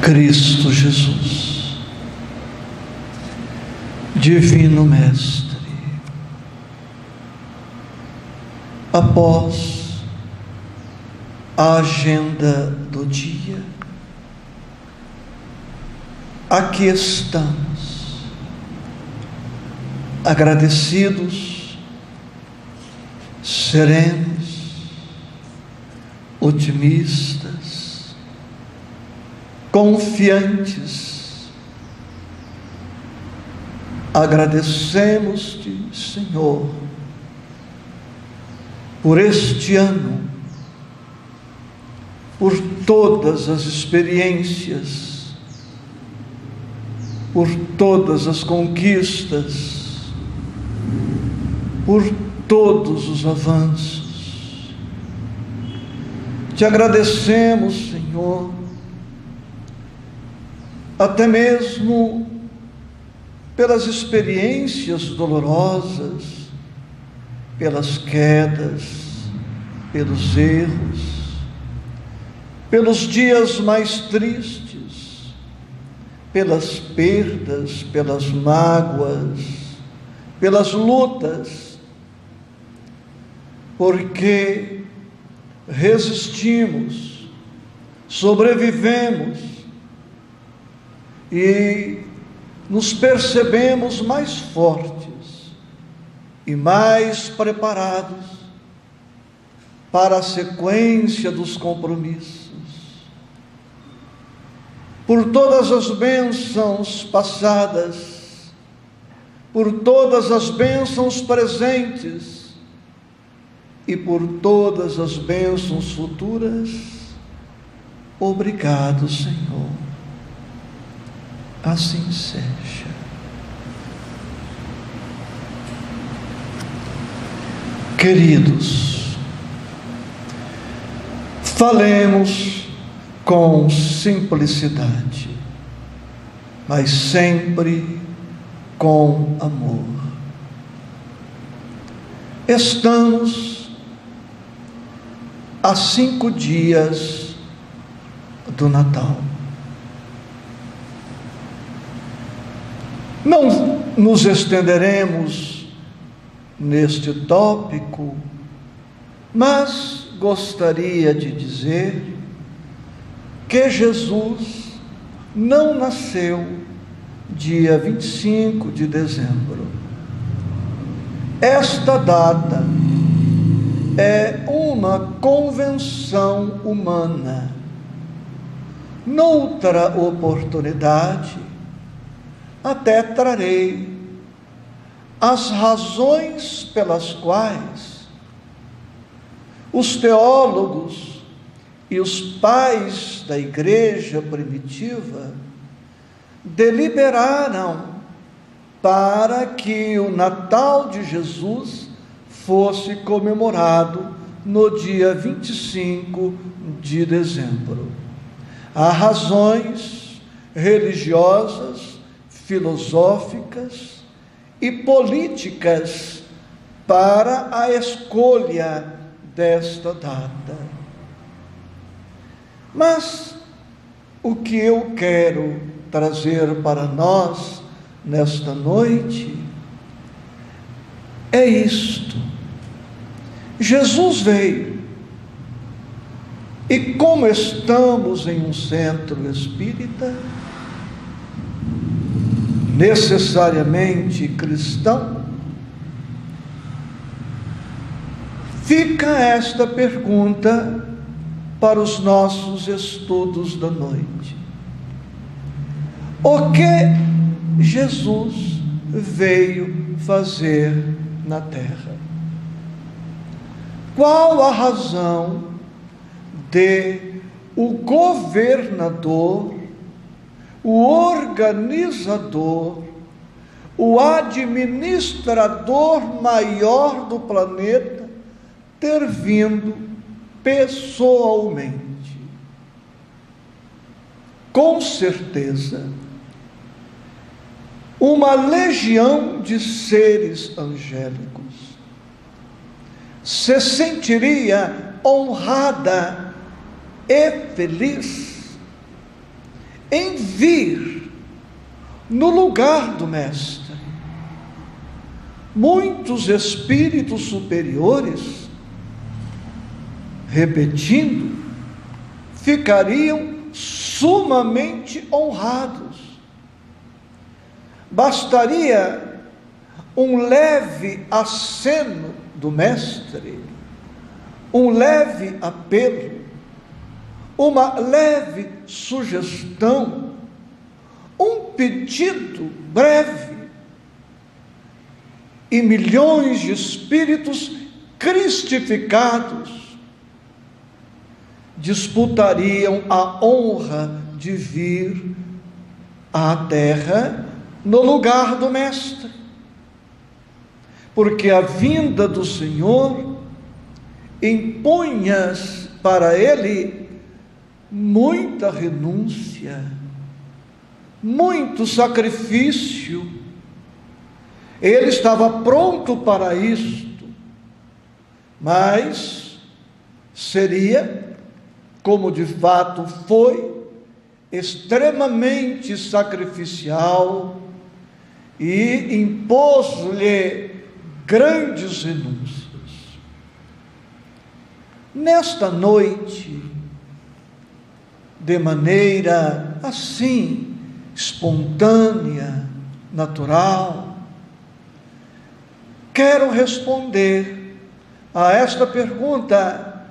Cristo Jesus, Divino Mestre, após a agenda do dia, aqui estamos, agradecidos, serenos, otimistas, confiantes. Agradecemos-te, Senhor, por este ano, por todas as experiências, por todas as conquistas, por todos os avanços. Te agradecemos, Senhor, até mesmo pelas experiências dolorosas, pelas quedas, pelos erros, pelos dias mais tristes, pelas perdas, pelas mágoas, pelas lutas, porque resistimos, sobrevivemos e nos percebemos mais fortes e mais preparados para a sequência dos compromissos. Por todas as bênçãos passadas, por todas as bênçãos presentes e por todas as bênçãos futuras, obrigado, Senhor. Assim seja. Queridos, falemos com simplicidade, mas sempre com amor. Estamos a 5 dias do Natal. Não nos estenderemos neste tópico, mas gostaria de dizer que Jesus não nasceu dia 25 de dezembro. Esta data é uma convenção humana. Noutra oportunidade, até trarei as razões pelas quais os teólogos e os pais da igreja primitiva deliberaram para que o Natal de Jesus fosse comemorado no dia 25 de dezembro. Há razões religiosas, filosóficas e políticas para a escolha desta data. Mas o que eu quero trazer para nós nesta noite é isto: Jesus veio, e como estamos em um centro espírita, necessariamente cristão, fica esta pergunta para os nossos estudos da noite: o que Jesus veio fazer na terra? Qual a razão de o governador, o organizador, o administrador maior do planeta ter vindo pessoalmente? Com certeza, uma legião de seres angélicos se sentiria honrada e feliz em vir no lugar do Mestre. Muitos espíritos superiores, repetindo, ficariam sumamente honrados. Bastaria um leve aceno do Mestre, um leve apelo, uma leve sugestão, um pedido breve, e milhões de espíritos cristificados disputariam a honra de vir à Terra no lugar do Mestre, porque a vinda do Senhor impunha para ele muita renúncia, muito sacrifício. Ele estava pronto para isto, mas seria, como de fato foi, extremamente sacrificial e impôs-lhe grandes renúncias. Nesta noite, de maneira assim, espontânea, natural, quero responder a esta pergunta: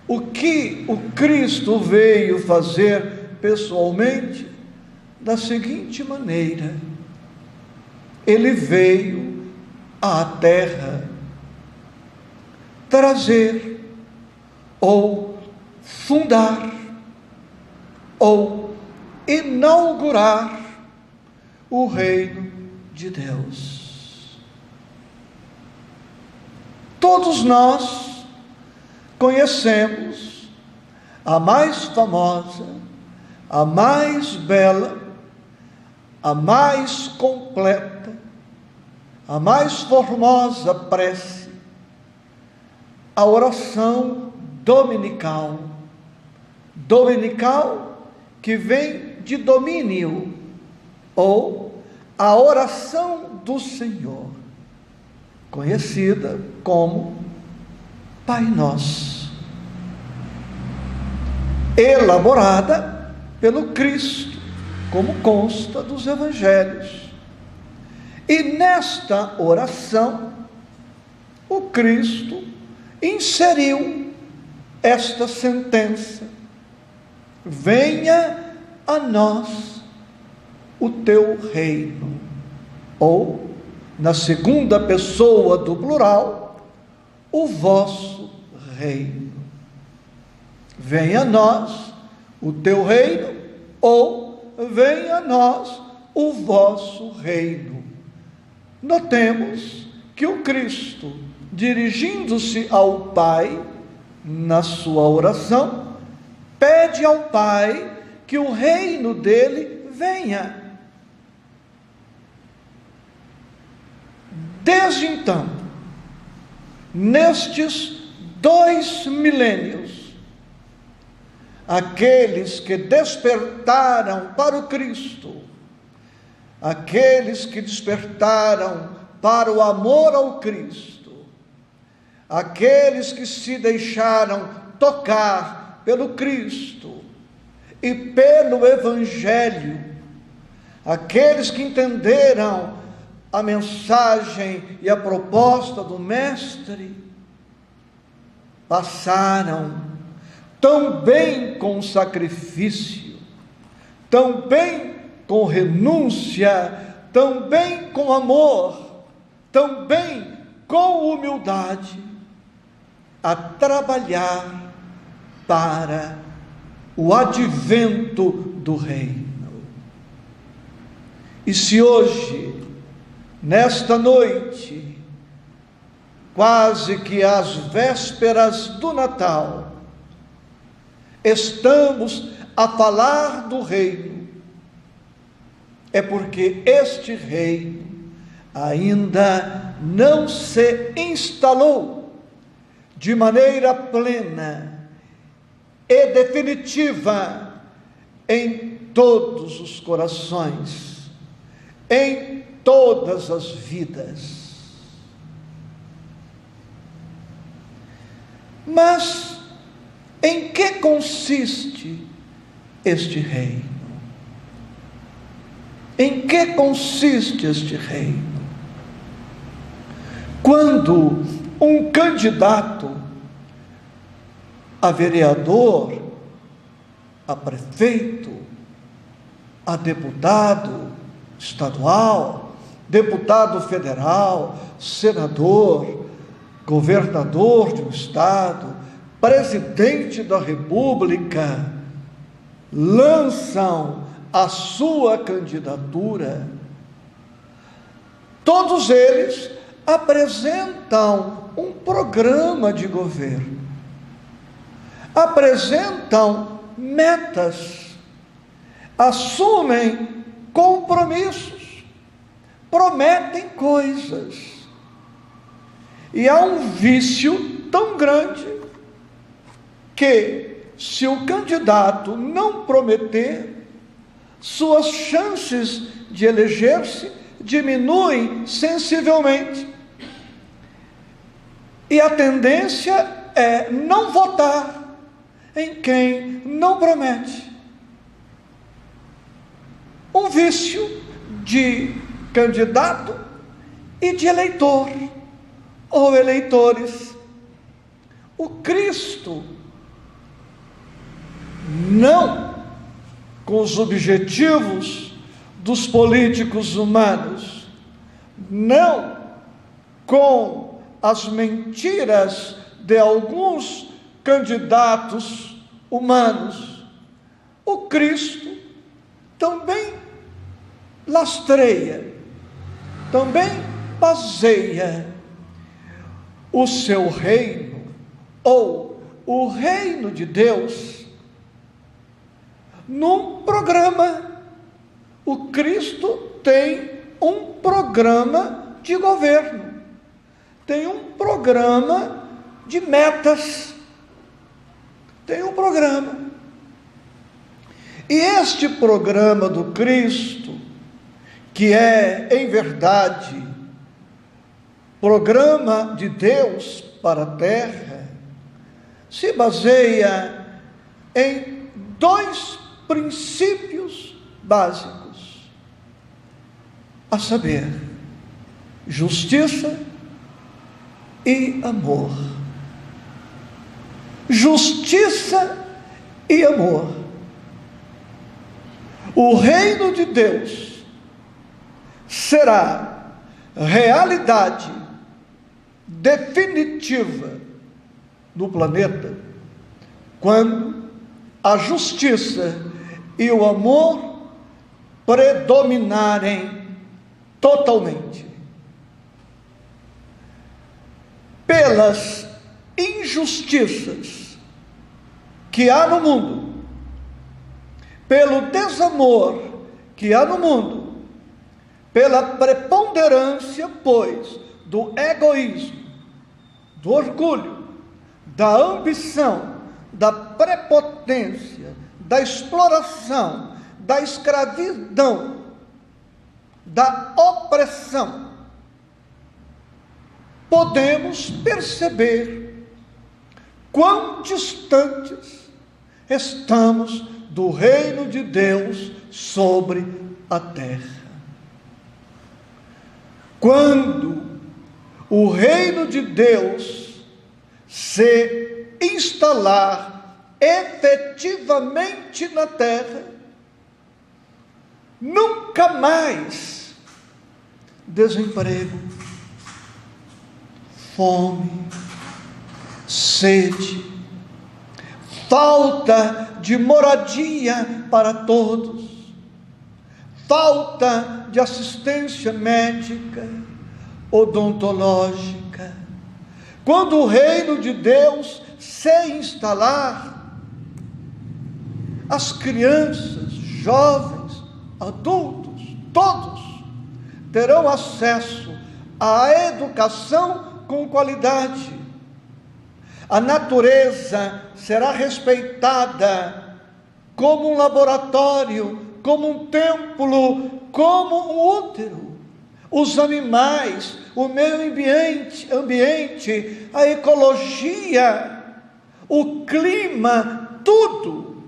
o que o Cristo veio fazer pessoalmente? Da seguinte maneira: ele veio à Terra trazer, ou fundar, ou inaugurar o reino de Deus. Todos nós conhecemos a mais famosa, a mais bela, a mais completa, a mais formosa prece, a oração dominical. Dominical, que vem de domínio, ou a oração do Senhor, conhecida como Pai Nosso, elaborada pelo Cristo, como consta dos Evangelhos. E nesta oração, o Cristo inseriu esta sentença: venha a nós o teu reino, ou, na segunda pessoa do plural, o vosso reino. Venha a nós o teu reino, ou venha a nós o vosso reino. Notemos que o Cristo, dirigindo-se ao Pai, na sua oração, pede ao Pai que o reino dele venha. Desde então, nestes 2 milênios, aqueles que despertaram para o Cristo, aqueles que despertaram para o amor ao Cristo, aqueles que se deixaram tocar pelo Cristo e pelo Evangelho, aqueles que entenderam a mensagem e a proposta do Mestre, passaram tão bem com sacrifício, tão bem com renúncia, tão bem com amor, tão bem com humildade, a trabalhar para o advento do reino. E se hoje, nesta noite, quase que às vésperas do Natal, estamos a falar do reino, é porque este reino ainda não se instalou de maneira plena e definitiva em todos os corações, em todas as vidas. Mas em que consiste este reino? Em que consiste este reino? Quando um candidato a vereador, a prefeito, a deputado estadual, deputado federal, senador, governador de um estado, presidente da República, lançam a sua candidatura, todos eles apresentam um programa de governo, apresentam metas, assumem compromissos, prometem coisas. E há um vício tão grande que, se o candidato não prometer, suas chances de eleger-se diminuem sensivelmente. E a tendência é não votar em quem não promete. Um vício de candidato e de eleitor ou eleitores. O Cristo, não com os objetivos dos políticos humanos, não com as mentiras de alguns candidatos humanos. O Cristo também lastreia, também baseia o seu reino, ou o reino de Deus, num programa. O Cristo tem um programa de governo, tem um programa de metas, tem um programa. E este programa do Cristo, que é, em verdade, programa de Deus para a terra, se baseia em dois princípios básicos, a saber, justiça e amor. Justiça e amor. O reino de Deus será realidade definitiva no planeta quando a justiça e o amor predominarem totalmente. Pelas injustiças que há no mundo, pelo desamor que há no mundo, pela preponderância, pois, do egoísmo, do orgulho, da ambição, da prepotência, da exploração, da escravidão, da opressão, podemos perceber quão distantes estamos do reino de Deus sobre a terra. Quando o reino de Deus se instalar efetivamente na terra, nunca mais desemprego, fome, sede, falta de moradia para todos, falta de assistência médica, odontológica. Quando o reino de Deus se instalar, as crianças, jovens, adultos, todos terão acesso à educação com qualidade. A natureza será respeitada como um laboratório, como um templo, como um útero. Os animais, o meio ambiente, a ecologia, o clima, tudo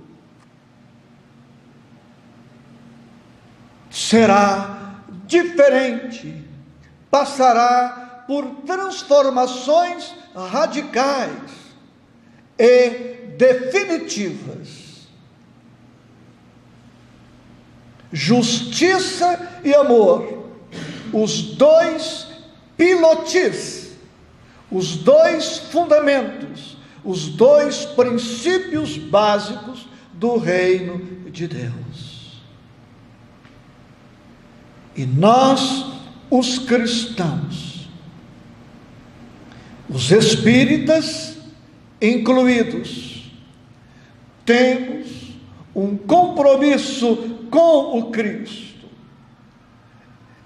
será diferente, passará por transformações radicais e definitivas. Justiça e amor, os dois pilotis, os dois fundamentos, os dois princípios básicos do reino de Deus. E nós, os cristãos, os espíritas incluídos, temos um compromisso com o Cristo,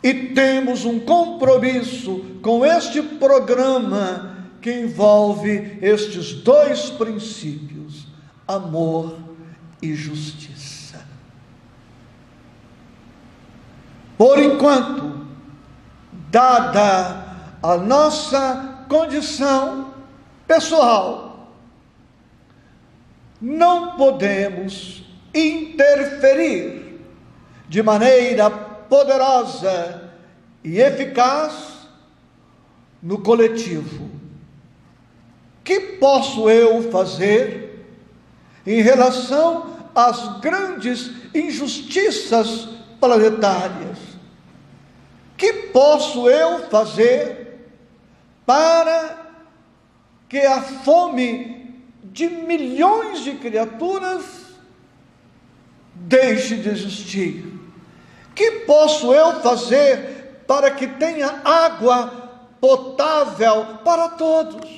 e temos um compromisso com este programa que envolve estes dois princípios, amor e justiça. Por enquanto, dada a nossa condição pessoal, não podemos interferir de maneira poderosa e eficaz no coletivo. Que posso eu fazer em relação às grandes injustiças planetárias? Que posso eu fazer para que a fome de milhões de criaturas deixe de existir? Que posso eu fazer para que tenha água potável para todos?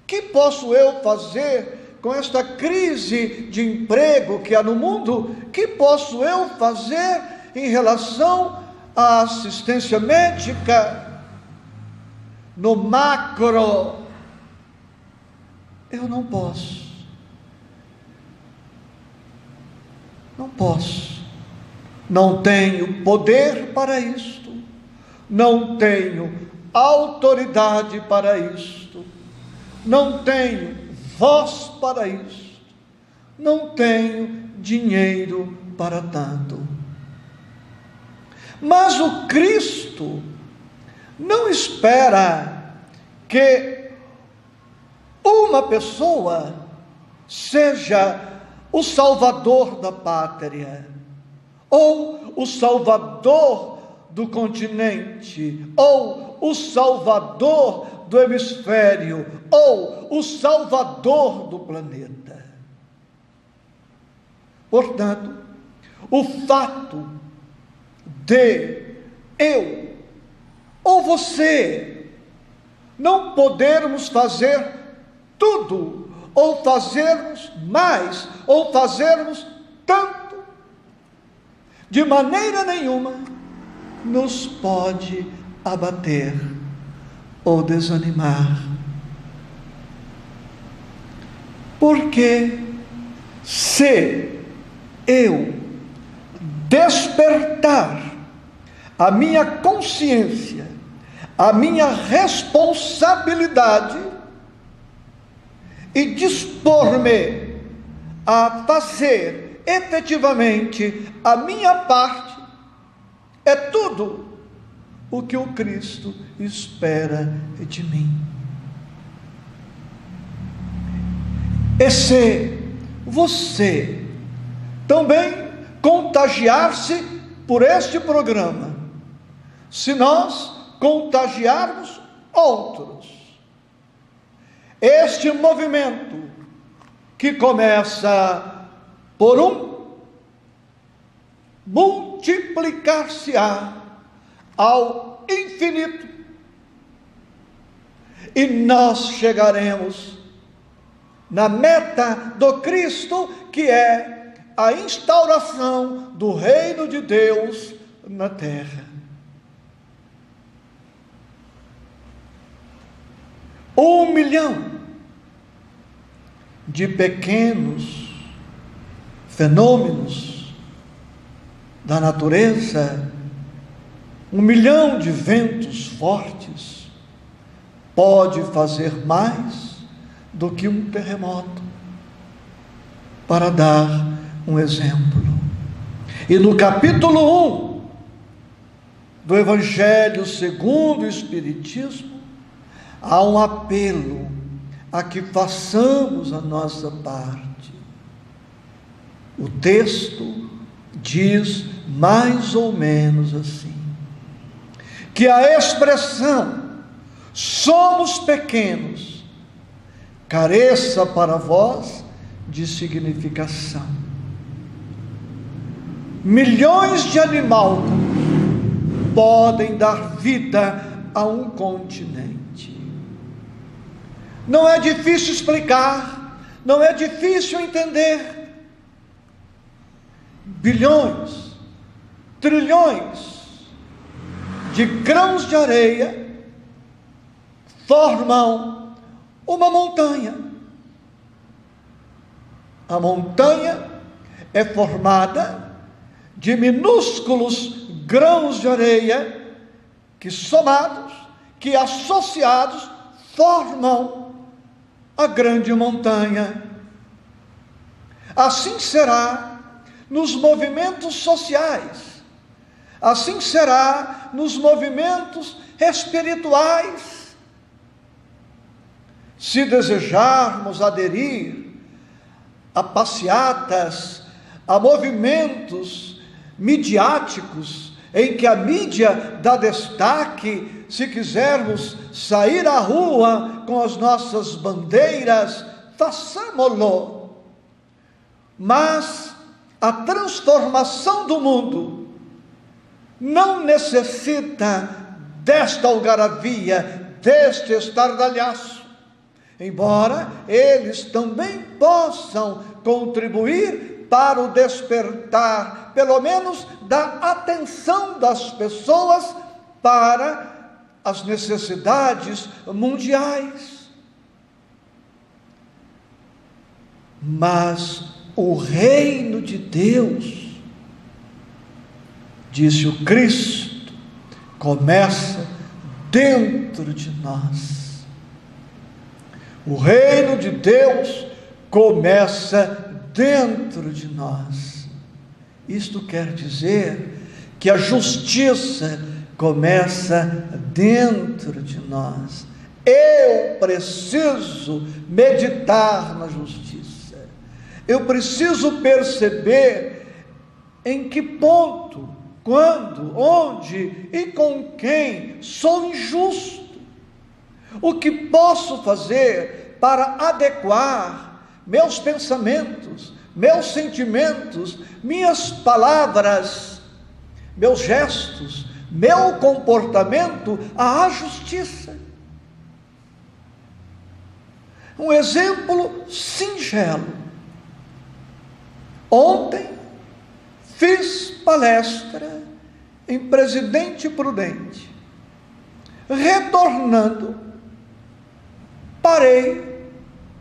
Que posso eu fazer com esta crise de emprego que há no mundo? Que posso eu fazer em relação à assistência médica no macro? Eu não posso. Não posso. Não tenho poder para isto, não tenho autoridade para isto, não tenho voz para isto, não tenho dinheiro para tanto. Mas o Cristo não espera que uma pessoa seja o salvador da pátria, ou o salvador do continente, ou o salvador do hemisfério, ou o salvador do planeta. Portanto, o fato de eu ou você não podermos fazer tudo, ou fazermos mais, ou fazermos tanto, de maneira nenhuma nos pode abater ou desanimar. Porque se eu despertar a minha consciência, a minha responsabilidade e dispor-me a fazer efetivamente a minha parte, é tudo o que o Cristo espera de mim. E se você também contagiar-se por este programa, se nós contagiarmos outros, este movimento que começa por multiplicar-se-á ao infinito, e nós chegaremos na meta do Cristo, que é a instauração do reino de Deus na terra. 1 milhão de pequenos fenômenos da natureza, 1 milhão de ventos fortes, pode fazer mais do que um terremoto, para dar um exemplo. E no capítulo 1 do Evangelho segundo o Espiritismo, há um apelo a que façamos a nossa parte. O texto diz mais ou menos assim: que a expressão somos pequenos careça para vós de significação. Milhões de animalculos podem dar vida a um continente. Não é difícil explicar, não é difícil entender. Bilhões, trilhões de grãos de areia formam uma montanha. A montanha é formada de minúsculos grãos de areia que somados, que associados, formam a grande montanha. Assim será nos movimentos sociais, assim será nos movimentos espirituais. Se desejarmos aderir a passeatas, a movimentos midiáticos, em que a mídia dá destaque, se quisermos sair à rua com as nossas bandeiras, façamo-lo. Mas a transformação do mundo não necessita desta algaravia, deste estardalhaço, embora eles também possam contribuir para o despertar, pelo menos da atenção das pessoas para as necessidades mundiais. Mas o reino de Deus, disse o Cristo, começa dentro de nós. O reino de Deus começa dentro de nós. Isto quer dizer que a justiça começa dentro de nós. Eu preciso meditar na justiça. Eu preciso perceber em que ponto, quando, onde e com quem sou injusto. O que posso fazer para adequar meus pensamentos, meus sentimentos, minhas palavras, meus gestos, meu comportamento à justiça? Um exemplo singelo. Ontem fiz palestra em Presidente Prudente. Retornando, parei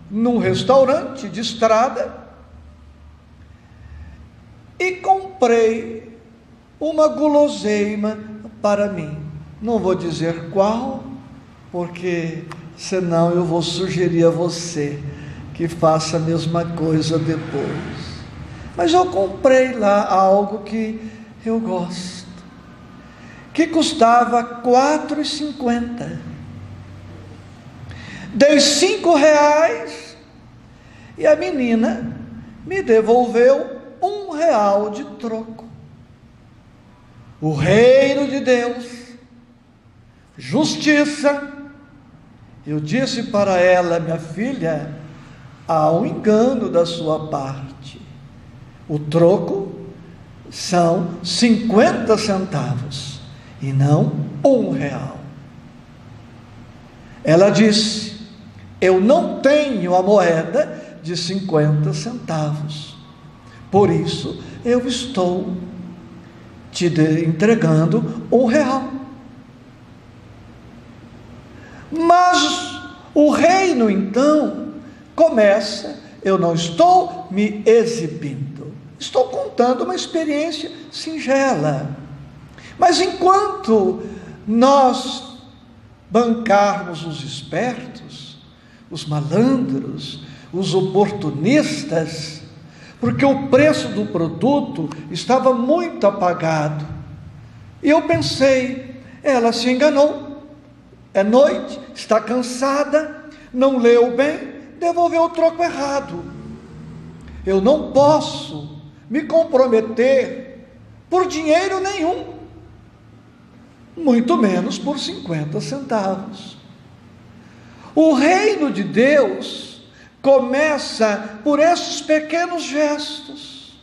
num restaurante de estrada e comprei uma guloseima para mim. Não vou dizer qual, porque senão eu vou sugerir a você que faça a mesma coisa depois. Mas eu comprei lá algo que eu gosto, que custava R$ 4,50. Dei R$ 5 e a menina me devolveu R$ 1 de troco. O reino de Deus, justiça. Eu disse para ela: minha filha, há um engano da sua parte. O troco são 50 centavos e não R$ 1. Ela disse: eu não tenho a moeda de 50 centavos, por isso eu estou entregando R$1. Mas o reino então começa, eu não estou me exibindo, estou contando uma experiência singela. Mas enquanto nós bancarmos os espertos, os malandros, os oportunistas, porque o preço do produto estava muito apagado, e eu pensei, ela se enganou, é noite, está cansada, não leu bem, devolveu o troco errado. Eu não posso me comprometer por dinheiro nenhum, muito menos por 50 centavos. O reino de Deus começa por esses pequenos gestos.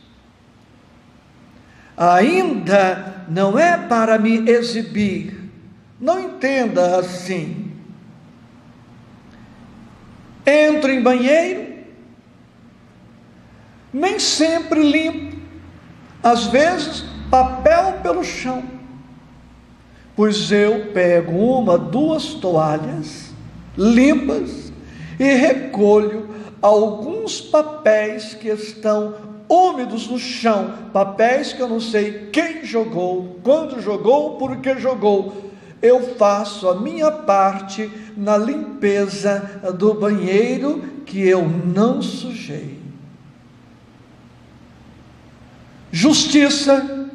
Ainda não é para me exibir, não entenda assim. Entro em banheiro, nem sempre limpo, às vezes papel pelo chão, pois eu pego 1, 2 toalhas limpas e recolho alguns papéis que estão úmidos no chão, papéis que eu não sei quem jogou, quando jogou, por que jogou. Eu faço a minha parte na limpeza do banheiro que eu não sujei. Justiça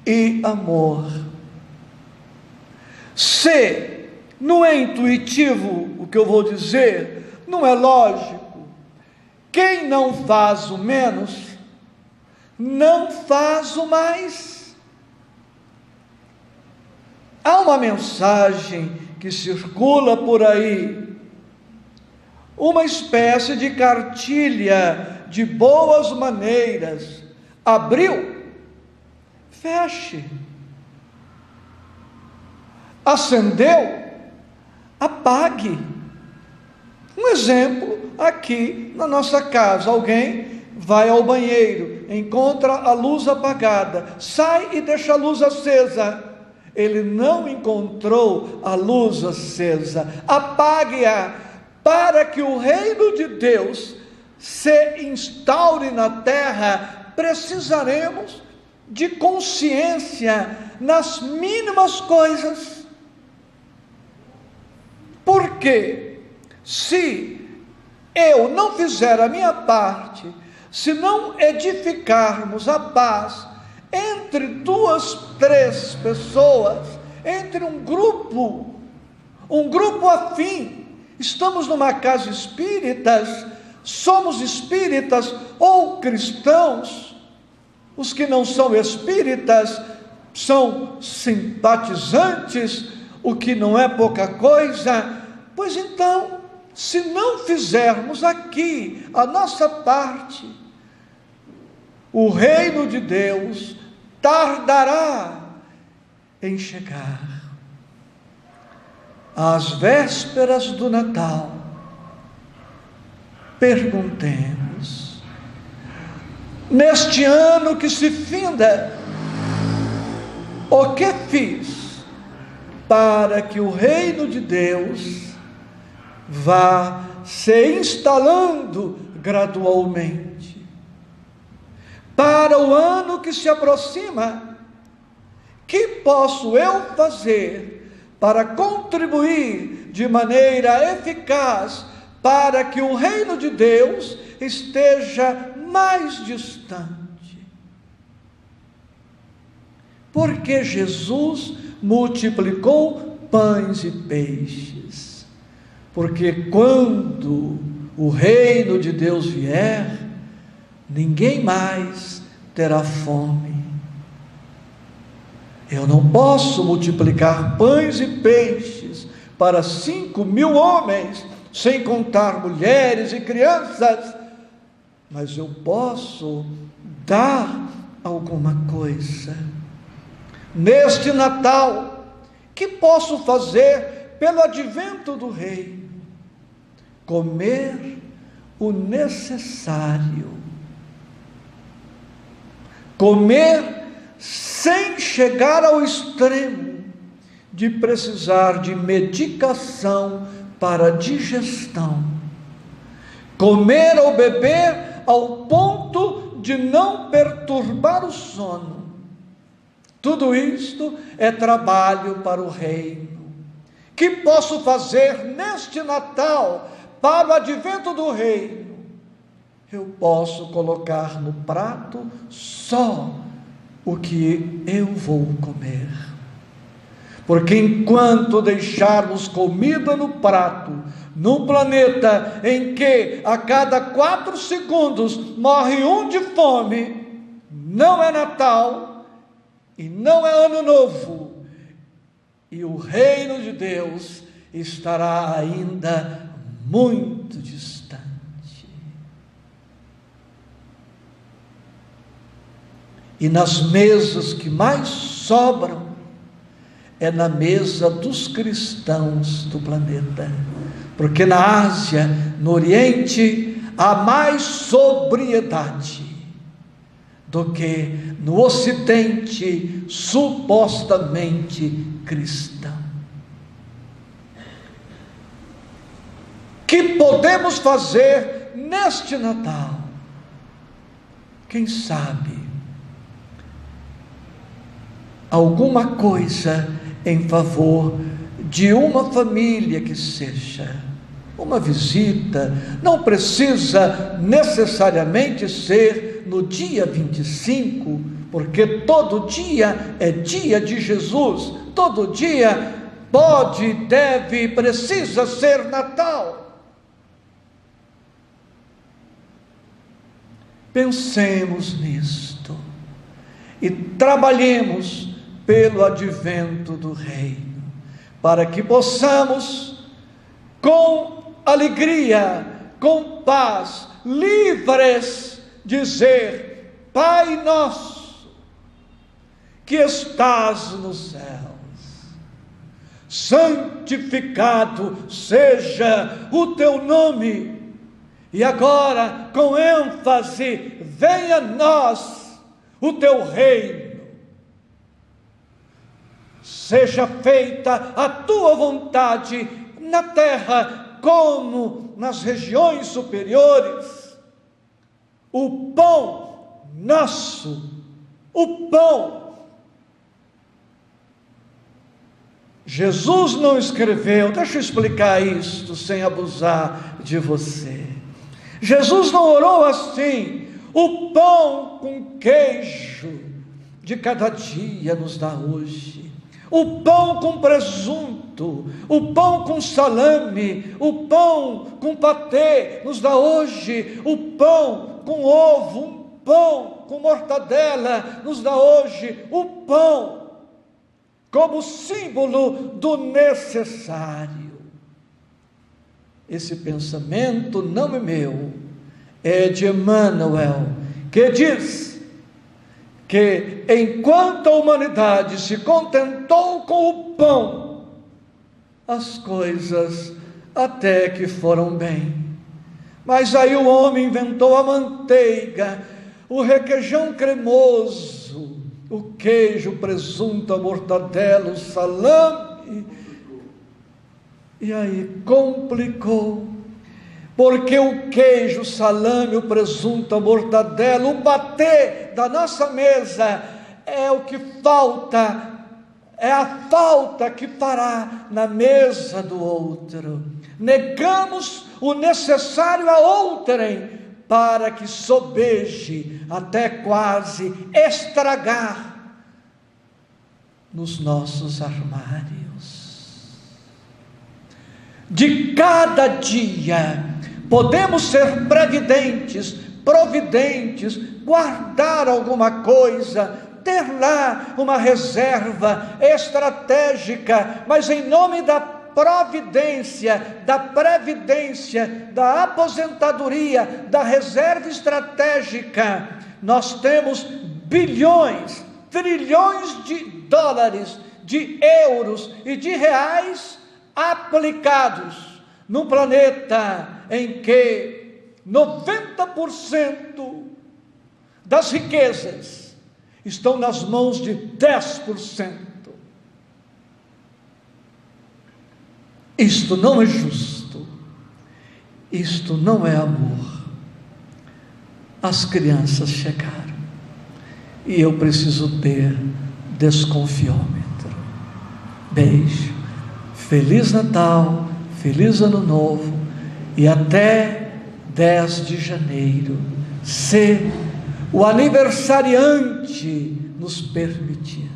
e amor. Se não é intuitivo o que eu vou dizer, não é lógico, quem não faz o menos, não faz o mais. Há uma mensagem que circula por aí, uma espécie de cartilha de boas maneiras. Abriu, feche. Acendeu, apague. Um exemplo aqui na nossa casa: alguém vai ao banheiro, encontra a luz apagada, sai e deixa a luz acesa. Ele não encontrou a luz acesa, apague-a, para que o reino de Deus se instaure na terra. Precisaremos de consciência nas mínimas coisas, porque se eu não fizer a minha parte, se não edificarmos a paz entre 2, 3 pessoas, entre um grupo afim, estamos numa casa espírita, somos espíritas ou cristãos, os que não são espíritas são simpatizantes, o que não é pouca coisa. Pois então, se não fizermos aqui a nossa parte, o reino de Deus tardará em chegar. Às vésperas do Natal, perguntemos: neste ano que se finda, o que fiz para que o reino de Deus vá se instalando gradualmente? Para o ano que se aproxima, que posso eu fazer para contribuir de maneira eficaz para que o reino de Deus esteja mais distante? Porque Jesus multiplicou pães e peixes? Porque quando o reino de Deus vier, ninguém mais terá fome. Eu não posso multiplicar pães e peixes para 5.000 homens, sem contar mulheres e crianças, mas eu posso dar alguma coisa. Neste Natal, que posso fazer pelo advento do Rei? Comer o necessário. Comer sem chegar ao extremo de precisar de medicação para digestão, comer ou beber ao ponto de não perturbar o sono. Tudo isto é trabalho para o reino. Que posso fazer neste Natal para o advento do reino? Eu posso colocar no prato só o que eu vou comer. Porque enquanto deixarmos comida no prato, num planeta em que a cada 4 segundos morre um de fome, não é Natal e não é Ano Novo, e o reino de Deus estará ainda muito distante. E nas mesas que mais sobram, é na mesa dos cristãos do planeta, porque na Ásia, no Oriente, há mais sobriedade do que no Ocidente supostamente cristão. Que podemos fazer neste Natal? Quem sabe alguma coisa em favor de uma família que seja, uma visita, não precisa necessariamente ser no dia 25, porque todo dia é dia de Jesus, todo dia pode, deve, precisa ser Natal. Pensemos nisto e trabalhemos pelo advento do reino, para que possamos, com alegria, com paz, livres, dizer: Pai nosso, que estás nos céus, santificado seja o teu nome. E agora, com ênfase, venha a nós o teu reino. Seja feita a tua vontade na terra como nas regiões superiores. O pão nosso, o pão. Jesus não escreveu, deixa eu explicar isto sem abusar de você. Jesus não orou assim: o pão com queijo de cada dia nos dá hoje. O pão com presunto, o pão com salame, o pão com patê nos dá hoje. O pão com ovo, um pão com mortadela nos dá hoje. O pão como símbolo do necessário. Esse pensamento não é meu, é de Emmanuel, que diz que enquanto a humanidade se contentou com o pão, as coisas até que foram bem. Mas aí o homem inventou a manteiga, o requeijão cremoso, o queijo, o presunto, a mortadela, o salame, e aí complicou. Porque o queijo, o salame, o presunto, a mortadela, o patê da nossa mesa é o que falta, é a falta que fará na mesa do outro. Negamos o necessário a outrem para que sobeje até quase estragar nos nossos armários. De cada dia podemos ser previdentes, providentes, guardar alguma coisa, ter lá uma reserva estratégica, mas em nome da providência, da previdência, da aposentadoria, da reserva estratégica, nós temos bilhões, trilhões de dólares, de euros e de reais aplicados num planeta em que 90% das riquezas estão nas mãos de 10%. Isto não é justo, isto não é amor. As crianças chegaram e eu preciso ter desconfiômetro. Beijo, Feliz Natal, Feliz Ano Novo e até 10 de janeiro, se o aniversariante nos permitir.